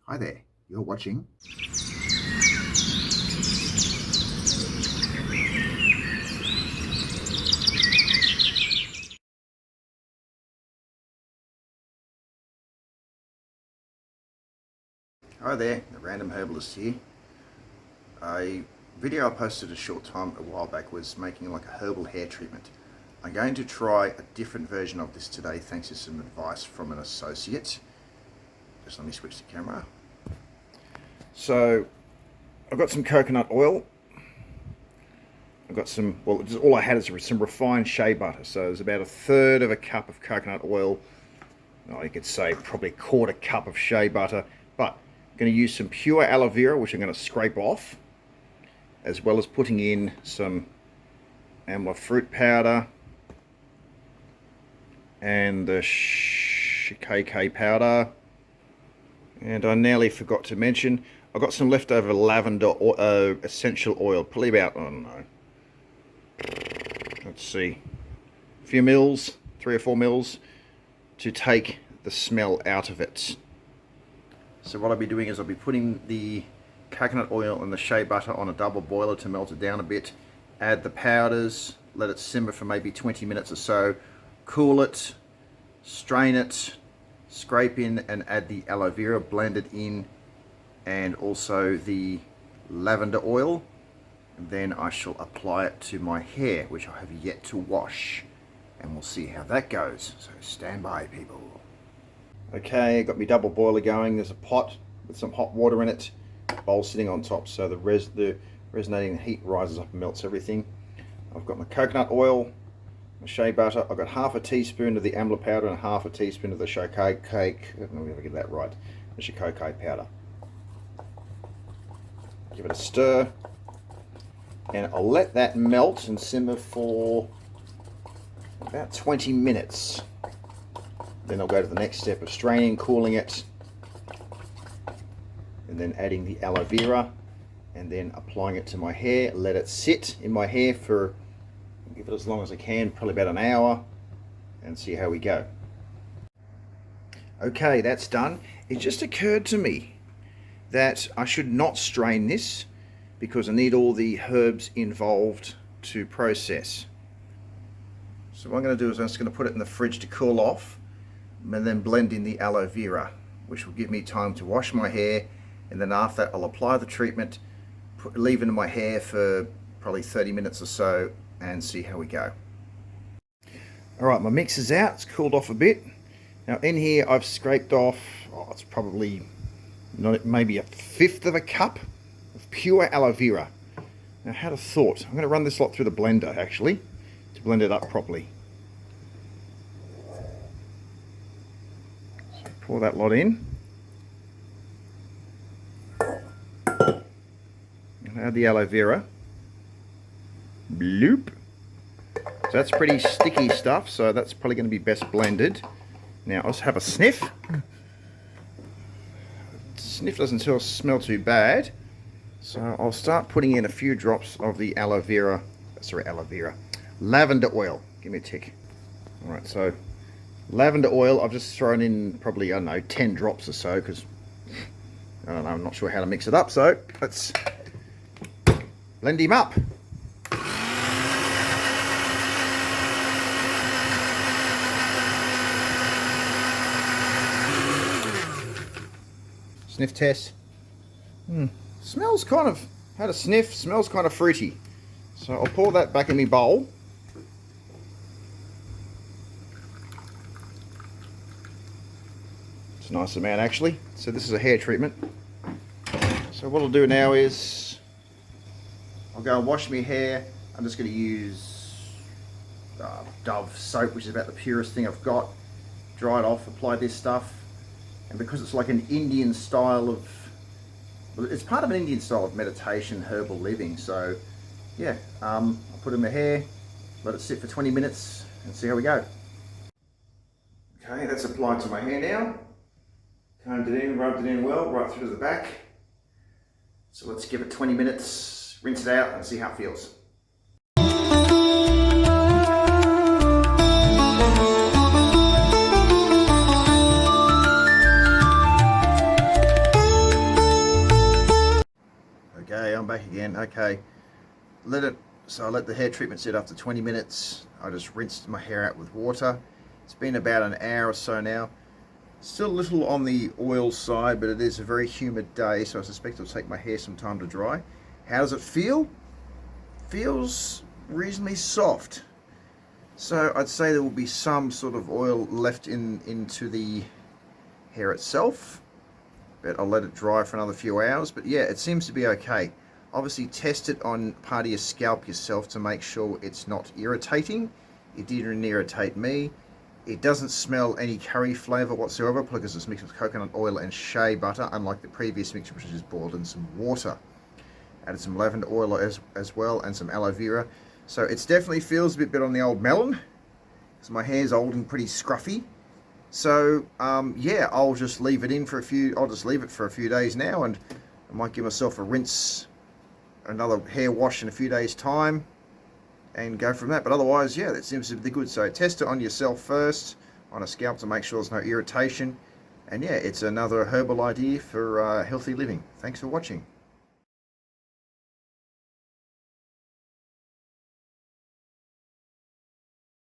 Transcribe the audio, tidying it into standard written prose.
Hi there, you're watching. Hi there, the Random Herbalist here. A video I posted a while back was making like a herbal hair treatment. I'm going to try a different version of this today thanks to some advice from an associate. Just let me switch the camera. So I've got some coconut oil. I've got some, well, all I had is some refined shea butter. So there's about 1/3 of a cup of coconut oil. You could say probably 1/4 cup of shea butter. But I'm going to use some pure aloe vera, which I'm going to scrape off, as well as putting in some Amla fruit powder and the Shkaikia powder. And I nearly forgot to mention, I've got some leftover lavender essential oil, probably about, I don't know, let's see, a few mils, 3 or 4 mils, to take the smell out of it. So what I'll be doing is I'll be putting the coconut oil and the shea butter on a double boiler to melt it down a bit, add the powders, let it simmer for maybe 20 minutes or so, cool it, strain it, scrape in and add the aloe vera, blend it in, and also the lavender oil. And then I shall apply it to my hair, which I have yet to wash, and we'll see how that goes. So stand by, people. Okay, got my double boiler going. There's a pot with some hot water in it, bowl sitting on top, so the resonating heat rises up and melts everything. I've got my coconut oil, my shea butter. I've got 1/2 teaspoon of the amla powder and 1/2 teaspoon of the shea cake. I don't know if I get that right. The shea powder. Give it a stir, and I'll let that melt and simmer for about 20 minutes. Then I'll go to the next step of straining, cooling it, and then adding the aloe vera, and then applying it to my hair. Let it sit in my hair for, give it as long as I can, probably about an hour, and see how we go. Okay, that's done. It just occurred to me that I should not strain this because I need all the herbs involved to process. So what I'm going to do is I'm just going to put it in the fridge to cool off, and then blend in the aloe vera, which will give me time to wash my hair, and then after that I'll apply the treatment, leave it in my hair for probably 30 minutes or so, and see how we go. Alright, my mix is out, it's cooled off a bit. Now in here I've scraped off, it's probably maybe 1/5 of a cup of pure aloe vera. Now I had a thought, I'm going to run this lot through the blender actually, to blend it up properly. So pour that lot in. And add the aloe vera. Bloop. So that's pretty sticky stuff, so that's probably going to be best blended. Now I'll just have a sniff. Sniff doesn't smell too bad, so I'll start putting in a few drops of the lavender oil. Give me a tick. Alright, so lavender oil, I've just thrown in probably, I don't know, 10 drops or so, because I don't know, I'm not sure how to mix it up, so let's blend him up. Sniff test. Smells kind of, had a sniff, smells kind of fruity. So I'll pour that back in my bowl. It's a nice amount actually. So this is a hair treatment. So what I'll do now is, I'll go and wash my hair. I'm just going to use Dove soap, which is about the purest thing I've got. Dry it off, apply this stuff. And because it's like an Indian style of, well, it's part of an Indian style of meditation, herbal living. So yeah, I'll put it in my hair, let it sit for 20 minutes and see how we go. Okay, that's applied to my hair now. Combed it in, rubbed it in well, right through to the back. So let's give it 20 minutes, rinse it out and see how it feels. fine. Okay, so I let the hair treatment sit after 20 minutes. I just rinsed my hair out with water. It's been about an hour or so now. Still a little on the oil side, but it is a very humid day, so I suspect it'll take my hair some time to dry. How does it feel? Feels reasonably soft. So I'd say there will be some sort of oil left into the hair itself, but I'll let it dry for another few hours. But yeah, it seems to be okay. Obviously test it on part of your scalp yourself to make sure it's not irritating. It didn't irritate me. It doesn't smell any curry flavour whatsoever because it's mixed with coconut oil and shea butter, unlike the previous mixture which is boiled in some water. Added some lavender oil as well and some aloe vera. So it definitely feels a bit better on the old melon because my hair's old and pretty scruffy. So yeah, I'll just leave it for a few days now, and I might give myself a rinse, another hair wash in a few days time, and go from that. But otherwise, yeah, that seems to be good. So test it on yourself first, on a scalp, to make sure there's no irritation. And yeah, it's another herbal idea for healthy living. Thanks for watching.